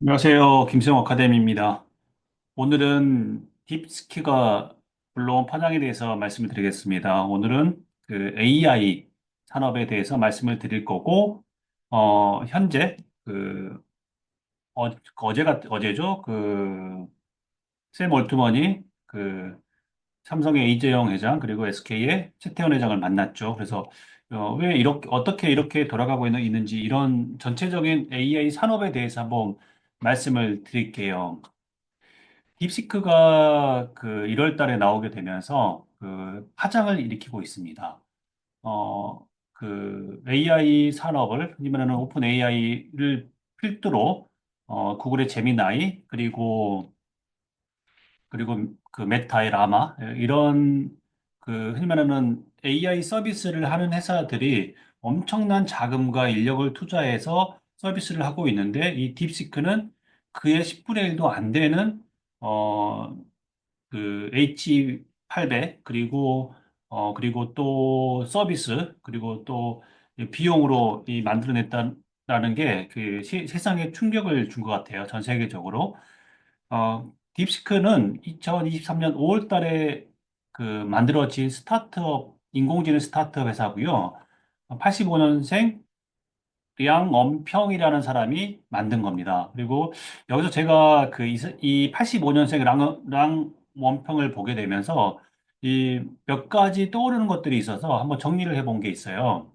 안녕하세요. 김수영 아카데미입니다. 오늘은 딥스키가 불러온 파장에 대해서 말씀을 드리겠습니다. 오늘은 그 AI 산업에 대해서 말씀을 드릴 거고, 현재 어제죠? 샘 올트먼이 삼성의 이재용 회장 그리고 SK의 최태원 회장을 만났죠. 그래서 왜 어떻게 이렇게 돌아가고 있는지 이런 전체적인 AI 산업에 대해서 한번 말씀을 드릴게요. 딥시크가 1월 달에 나오게 되면서 파장을 일으키고 있습니다. AI 산업을, 흔히 말하는 오픈 AI를 필두로, 구글의 제미나이, 그리고 그 메타의 라마, 이런 흔히 말하는 AI 서비스를 하는 회사들이 엄청난 자금과 인력을 투자해서 서비스를 하고 있는데, 이 딥시크는 그의 10분의 1도 안 되는, 어, H800 그리고 또 서비스 그리고 또 비용으로 이 만들어냈다라는 게 세상에 충격을 준 것 같아요. 전 세계적으로. 딥시크는 2023년 5월 달에 만들어진 인공지능 스타트업 회사고요. 85년생 량엄평이라는 사람이 만든 겁니다. 그리고 여기서 제가 이 85년생 량엄평을 보게 되면서 이 몇 가지 떠오르는 것들이 있어서 한번 정리를 해본 게 있어요.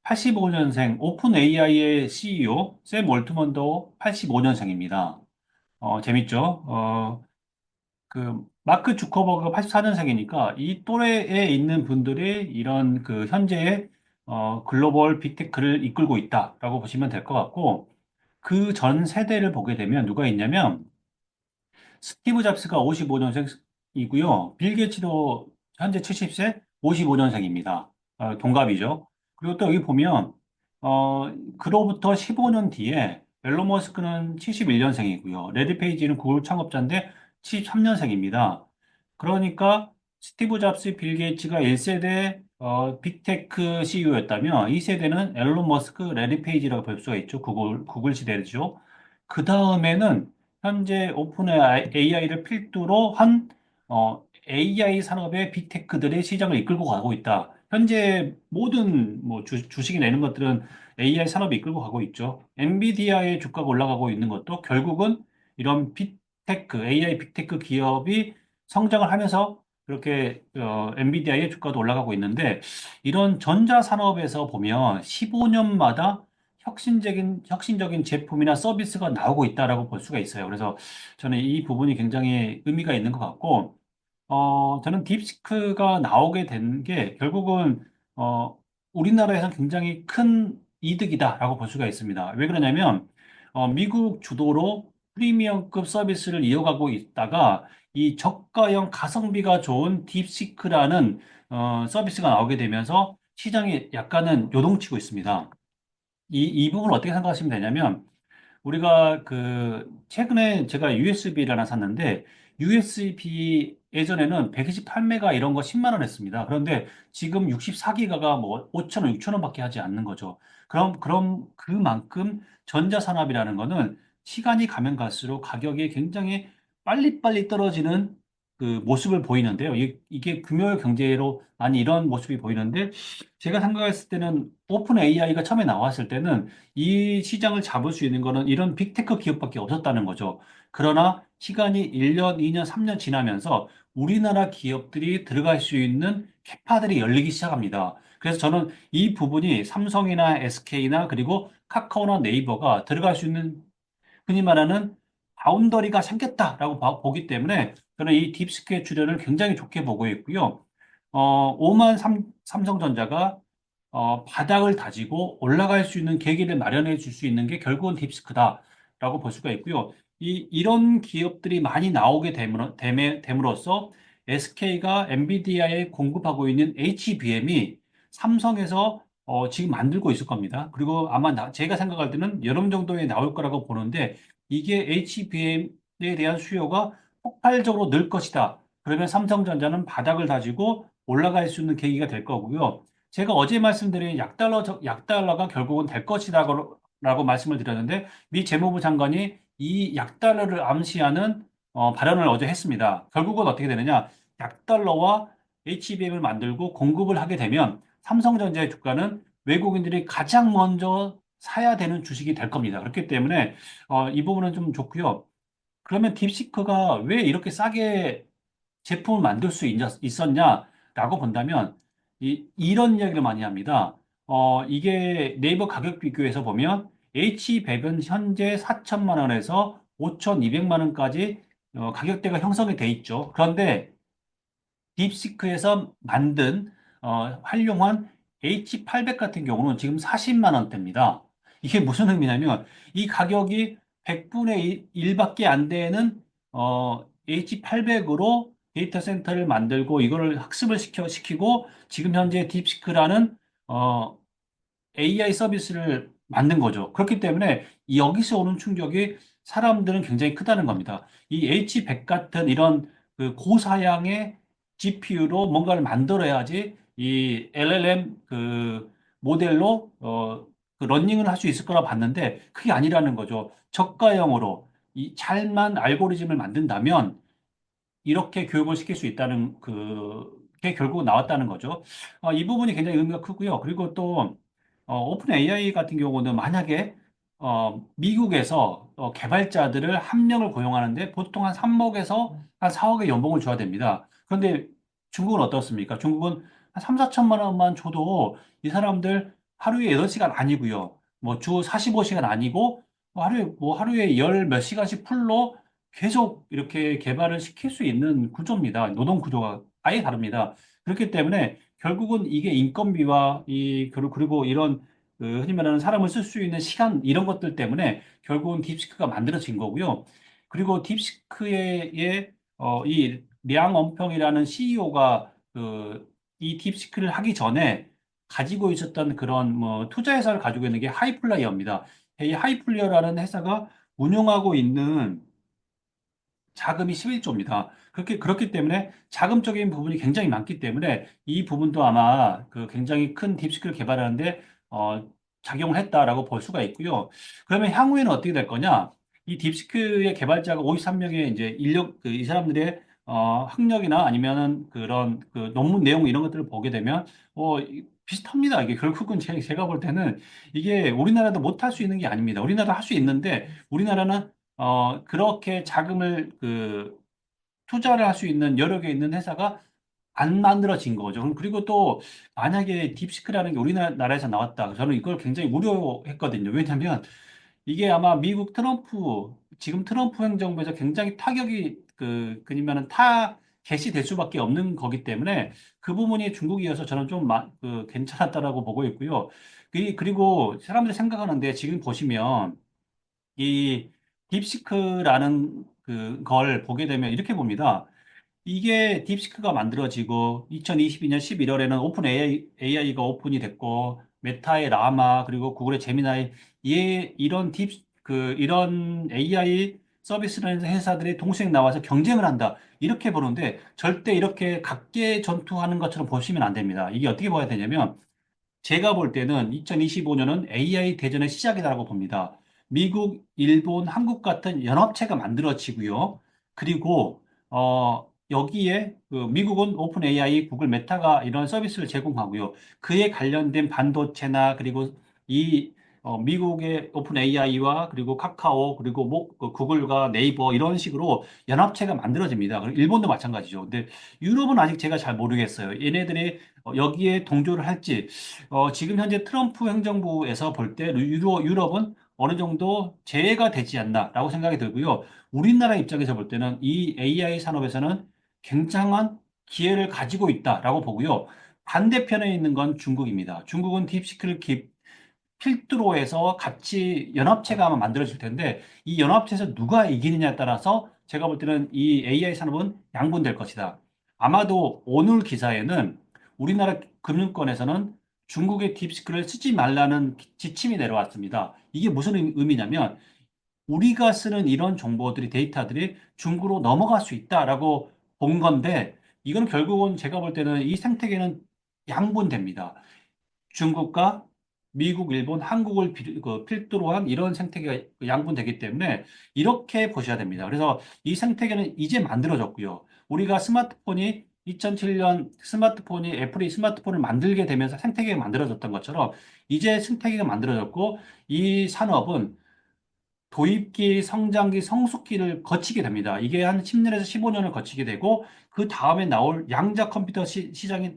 85년생 오픈 AI의 CEO 샘 올트먼도 85년생입니다. 재밌죠? 마크 주커버그가 84년생이니까 이 또래에 있는 분들이 이런 현재의 글로벌 빅테크를 이끌고 있다라고 보시면 될 것 같고, 그 전 세대를 보게 되면 누가 있냐면 스티브 잡스가 55년생이고요. 빌 게이츠도 현재 70세 55년생입니다. 동갑이죠. 그리고 또 여기 보면 그로부터 15년 뒤에 앨런 머스크는 71년생이고요. 레리 페이지는 구글 창업자인데 73년생입니다. 그러니까 스티브 잡스, 빌 게이츠가 1세대 빅테크 CEO였다면 2세대는 앨런 머스크, 레리 페이지라고 볼 수가 있죠. 구글 시대죠. 그 다음에는 현재 오픈 AI를 필두로 한 AI 산업의 빅테크들의 시장을 이끌고 가고 있다. 현재 모든 주식이 내는 것들은 AI 산업이 이끌고 가고 있죠. 엔비디아의 주가가 올라가고 있는 것도 결국은 이런 빅테크, AI 빅테크 기업이 성장을 하면서 그렇게 엔비디아의 주가도 올라가고 있는데, 이런 전자 산업에서 보면 15년마다 혁신적인 제품이나 서비스가 나오고 있다라고 볼 수가 있어요. 그래서 저는 이 부분이 굉장히 의미가 있는 것 같고, 저는 딥시크가 나오게 된 게 결국은, 우리나라에서 굉장히 큰 이득이다라고 볼 수가 있습니다. 왜 그러냐면, 미국 주도로 프리미엄급 서비스를 이어가고 있다가 이 저가형 가성비가 좋은 딥시크라는 서비스가 나오게 되면서 시장이 약간은 요동치고 있습니다. 이 부분을 어떻게 생각하시면 되냐면, 우리가 최근에 제가 USB를 하나 샀는데, USB 예전에는 128메가 이런 거 10만 원 했습니다. 그런데 지금 64기가가 뭐 5천 원, 6천 원밖에 하지 않는 거죠. 그럼 그만큼 전자산업이라는 거는 시간이 가면 갈수록 가격이 굉장히 빨리빨리 떨어지는 모습을 보이는데요. 이게 규모의 경제로 많이 이런 모습이 보이는데, 제가 생각했을 때는 오픈 AI가 처음에 나왔을 때는 이 시장을 잡을 수 있는 거는 이런 빅테크 기업밖에 없었다는 거죠. 그러나 시간이 1년, 2년, 3년 지나면서 우리나라 기업들이 들어갈 수 있는 캐파들이 열리기 시작합니다. 그래서 저는 이 부분이 삼성이나 SK나 그리고 카카오나 네이버가 들어갈 수 있는, 흔히 말하는 바운더리가 생겼다라고 보기 때문에 저는 이 딥스크의 출현을 굉장히 좋게 보고 있고요. 오만 삼성전자가 바닥을 다지고 올라갈 수 있는 계기를 마련해 줄 수 있는 게 결국은 딥스크다라고 볼 수가 있고요. 이런 기업들이 많이 나오게 됨으로써 SK가 엔비디아에 공급하고 있는 HBM이 삼성에서 지금 만들고 있을 겁니다. 그리고 아마 제가 생각할 때는 여름 정도에 나올 거라고 보는데, 이게 HBM에 대한 수요가 폭발적으로 늘 것이다. 그러면 삼성전자는 바닥을 다지고 올라갈 수 있는 계기가 될 거고요. 제가 어제 말씀드린 약달러가 결국은 될 것이라고 말씀을 드렸는데, 미 재무부 장관이 이 약달러를 암시하는 발언을 어제 했습니다. 결국은 어떻게 되느냐? 약달러와 HBM을 만들고 공급을 하게 되면 삼성전자의 주가는 외국인들이 가장 먼저 사야 되는 주식이 될 겁니다. 그렇기 때문에 이 부분은 좀 좋고요. 그러면 딥시크가 왜 이렇게 싸게 제품을 만들 수 있었냐라고 본다면 이런 이야기를 많이 합니다. 이게 네이버 가격 비교에서 보면 H100은 현재 4천만 원에서 5,200만 원까지 가격대가 형성이 돼 있죠. 그런데 딥시크에서 만든 활용한 H800 같은 경우는 지금 40만 원대입니다. 이게 무슨 의미냐면 이 가격이 100분의 1밖에 안 되는 H800으로 데이터 센터를 만들고 이거를 학습을 시키고 지금 현재 딥시크라는 어, AI 서비스를 만든 거죠. 그렇기 때문에 여기서 오는 충격이 사람들은 굉장히 크다는 겁니다. 이 H100 같은 이런 그 고사양의 GPU로 뭔가를 만들어야지 이 LLM 그 모델로 그 러닝을 할 수 있을 거라 봤는데 그게 아니라는 거죠. 저가형으로 이 잘만 알고리즘을 만든다면 이렇게 교육을 시킬 수 있다는 그게 결국 나왔다는 거죠. 이 부분이 굉장히 의미가 크고요. 그리고 또 오픈 AI 같은 경우는 만약에 미국에서 개발자들을 한 명을 고용하는데 보통 한 3억에서 한 4억의 연봉을 줘야 됩니다. 그런데 중국은 어떻습니까? 중국은 한 3, 4천만 원만 줘도 이 사람들 하루에 8시간 아니고요. 뭐 주 45시간 아니고 하루에 열 몇 시간씩 풀로 계속 이렇게 개발을 시킬 수 있는 구조입니다. 노동 구조가 아예 다릅니다. 그렇기 때문에 결국은 이게 인건비와 그리고 이런 흔히 말하는 사람을 쓸 수 있는 시간 이런 것들 때문에 결국은 딥시크가 만들어진 거고요. 그리고 딥시크의 이 량엄평이라는 CEO가 이 딥시크를 하기 전에 가지고 있었던 그런 뭐 투자 회사를 가지고 있는 게 하이플라이어입니다. 이 하이플라이어라는 회사가 운영하고 있는 자금이 11조입니다. 그렇기 때문에 자금적인 부분이 굉장히 많기 때문에 이 부분도 아마 그 굉장히 큰 딥시크를 개발하는데 작용을 했다라고 볼 수가 있고요. 그러면 향후에는 어떻게 될 거냐? 이 딥시크의 개발자가 53명의 이제 이 사람들의 학력이나 아니면은 그런 그 논문 내용 이런 것들을 보게 되면 비슷합니다. 이게 결국은 제가 볼 때는 이게 우리나라도 못할 수 있는 게 아닙니다. 우리나라 할 수 있는데 우리나라는 그렇게 자금을 투자를 할 수 있는 여력에 있는 회사가 안 만들어진 거죠. 그리고 또 만약에 딥시크라는 게 우리나라에서 나왔다. 저는 이걸 굉장히 우려했거든요. 왜냐하면 이게 아마 미국 지금 트럼프 행정부에서 굉장히 타격이 그니면은 타겟이 될 수밖에 없는 거기 때문에 그 부분이 중국이어서 저는 좀 괜찮았다라고 보고 있고요. 그리고 사람들이 생각하는데 지금 보시면 이 딥시크라는 그걸 보게 되면 이렇게 봅니다. 이게 딥시크가 만들어지고 2022년 11월에는 오픈 AI가 오픈이 됐고 메타의 라마 그리고 구글의 제미나이 이런 AI 서비스라는 회사들이 동시에 나와서 경쟁을 한다. 이렇게 보는데 절대 이렇게 각계 전투하는 것처럼 보시면 안 됩니다. 이게 어떻게 봐야 되냐면 제가 볼 때는 2025년은 AI 대전의 시작이라고 봅니다. 미국, 일본, 한국 같은 연합체가 만들어지고요. 그리고 여기에 미국은 오픈 AI, 구글 메타가 이런 서비스를 제공하고요. 그에 관련된 반도체나 그리고 미국의 오픈 AI와 그리고 카카오 그리고 구글과 네이버 이런 식으로 연합체가 만들어집니다. 그리고 일본도 마찬가지죠. 근데 유럽은 아직 제가 잘 모르겠어요. 얘네들이 여기에 동조를 할지 지금 현재 트럼프 행정부에서 볼 때 유럽은 어느 정도 제외가 되지 않나라고 생각이 들고요. 우리나라 입장에서 볼 때는 이 AI 산업에서는 굉장한 기회를 가지고 있다라고 보고요. 반대편에 있는 건 중국입니다. 중국은 딥시크를 필두로 해서 같이 연합체가 아마 만들어질 텐데 이 연합체에서 누가 이기느냐에 따라서 제가 볼 때는 이 AI 산업은 양분될 것이다. 아마도 오늘 기사에는 우리나라 금융권에서는 중국의 딥시크를 쓰지 말라는 지침이 내려왔습니다. 이게 무슨 의미냐면 우리가 쓰는 이런 정보들이 데이터들이 중국으로 넘어갈 수 있다라고 본 건데 이건 결국은 제가 볼 때는 이 생태계는 양분됩니다. 중국과 미국, 일본, 한국을 필두로 한 이런 생태계가 양분되기 때문에 이렇게 보셔야 됩니다. 그래서 이 생태계는 이제 만들어졌고요. 우리가 스마트폰이 2007년 스마트폰이 애플이 스마트폰을 만들게 되면서 생태계가 만들어졌던 것처럼 이제 생태계가 만들어졌고 이 산업은 도입기, 성장기, 성숙기를 거치게 됩니다. 이게 한 10년에서 15년을 거치게 되고 그 다음에 나올 양자 컴퓨터 시장이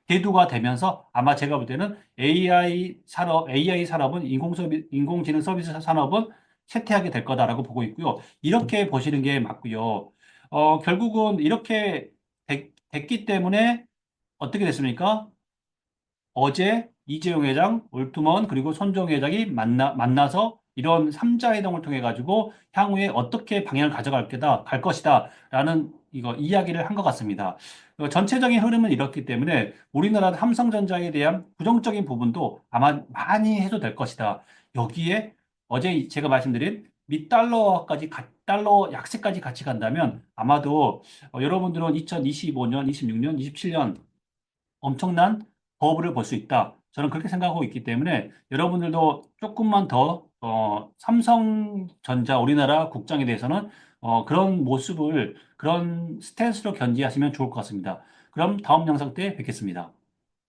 대두가 되면서 아마 제가 볼 때는 AI 산업은 인공지능 서비스 산업은 쇠퇴하게 될 거다라고 보고 있고요. 이렇게 보시는 게 맞고요. 결국은 이렇게 됐기 때문에 어떻게 됐습니까? 어제 이재용 회장, 올트먼 그리고 손정 회장이 만나서 이런 삼자 회동을 통해 가지고 향후에 어떻게 방향을 갈 것이다라는 이거 이야기를 한 것 같습니다. 전체적인 흐름은 이렇기 때문에 우리나라 삼성전자에 대한 부정적인 부분도 아마 많이 해도 될 것이다. 여기에 어제 제가 말씀드린 달러 약세까지 같이 간다면 아마도 여러분들은 2025년, 26년, 27년 엄청난 버블을 볼 수 있다. 저는 그렇게 생각하고 있기 때문에 여러분들도 조금만 더 삼성전자 우리나라 국장에 대해서는 그런 모습을 그런 스탠스로 견지하시면 좋을 것 같습니다. 그럼 다음 영상 때 뵙겠습니다.